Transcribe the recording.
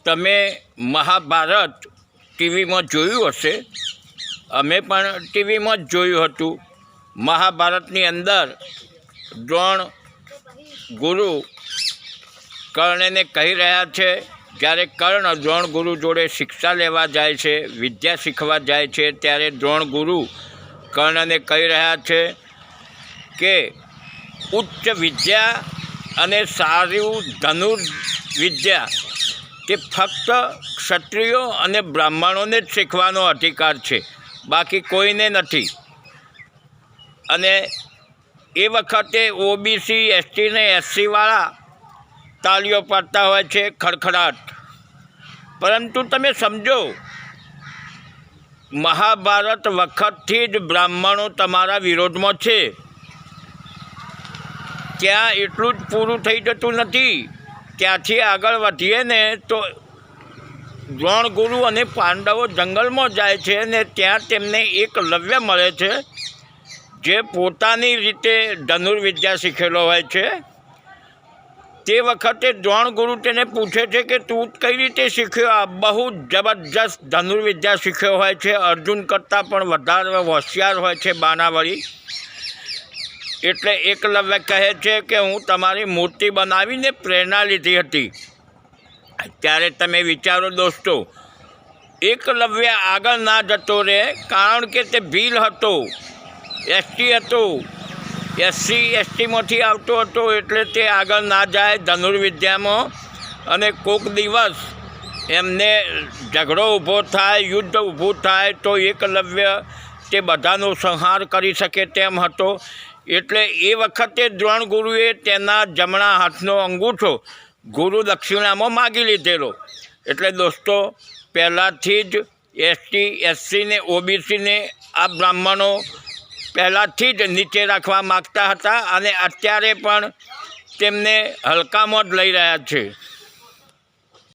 તમે મહાભારત ટીવીમાં જોયું હશે, અમે પણ ટીવીમાં જ જોયું હતું। મહાભારતની અંદર દ્રોણ ગુરુ કર્ણને કહી રહ્યા છે, જ્યારે કર્ણ દ્રોણ ગુરુ જોડે શિક્ષા લેવા જાય છે, વિદ્યા શીખવા જાય છે, ત્યારે દ્રોણ ગુરુ કર્ણને કહી રહ્યા છે કે ઉચ્ચ વિદ્યા અને સારું ધનુર્વિદ્યા તે ફક્ત ક્ષત્રિયો અને બ્રાહ્મણોને જ શીખવાનો અધિકાર છે, બાકી કોઈને નથી। અને એ વખતે ઓબીસી એસટી ને એસસીવાળા તાળીઓ પાડતા હોય છે, ખડખડાટ। પરંતુ તમે સમજો, મહાભારત વખતથી જ બ્રાહ્મણો તમારા વિરોધમાં છે। ત્યાં એટલું જ પૂરું થઈ જતું નથી, ત્યાંથી આગળ વધીએ ને તો દ્રોણ ગુરુ અને પાંડવો જંગલમાં જાય છે ને ત્યાં તેમને એકલવ્ય મળે છે, જે પોતાની રીતે ધનુર્વિદ્યા શીખેલો હોય છે। તે વખતે દ્રોણ ગુરુ તેને પૂછે છે કે તું કઈ રીતે શીખ્યો? આ બહુ જબરજસ્ત ધનુર્વિદ્યા શીખ્યો હોય છે, અર્જુન કરતાં પણ વધારે હોશિયાર હોય છે બાણાવળી। એટલે એકલવ્ય કહે છે કે હું તમારી મૂર્તિ બનાવીને પ્રેરણા લીધી હતી। ત્યારે તમે વિચારો દોસ્તો, એકલવ્ય આગળ ના જતો રહે, કારણ કે તે ભીલ હતો, એસટી હતો, એસસી એસટીમાંથી આવતો હતો, એટલે તે આગળ ના જાય ધનુર્વિદ્યામાં। અને કોઈક દિવસ એમને ઝઘડો ઊભો થાય, યુદ્ધ ઊભું થાય તો એકલવ્ય તે બધાનો સંહાર કરી શકે તેમ હતો। એટલે એ વખતે દ્રોણ ગુરુએ તેના જમણા હાથનો અંગૂઠો ગુરુ દક્ષિણામાં માગી લીધેલો। એટલે દોસ્તો, પહેલાંથી જ એસટી એસસીને ઓબીસીને આ બ્રાહ્મણો પહેલાંથી જ નીચે રાખવા માગતા હતા, અને અત્યારે પણ તેમને હલકામાં જ લઈ રહ્યા છે।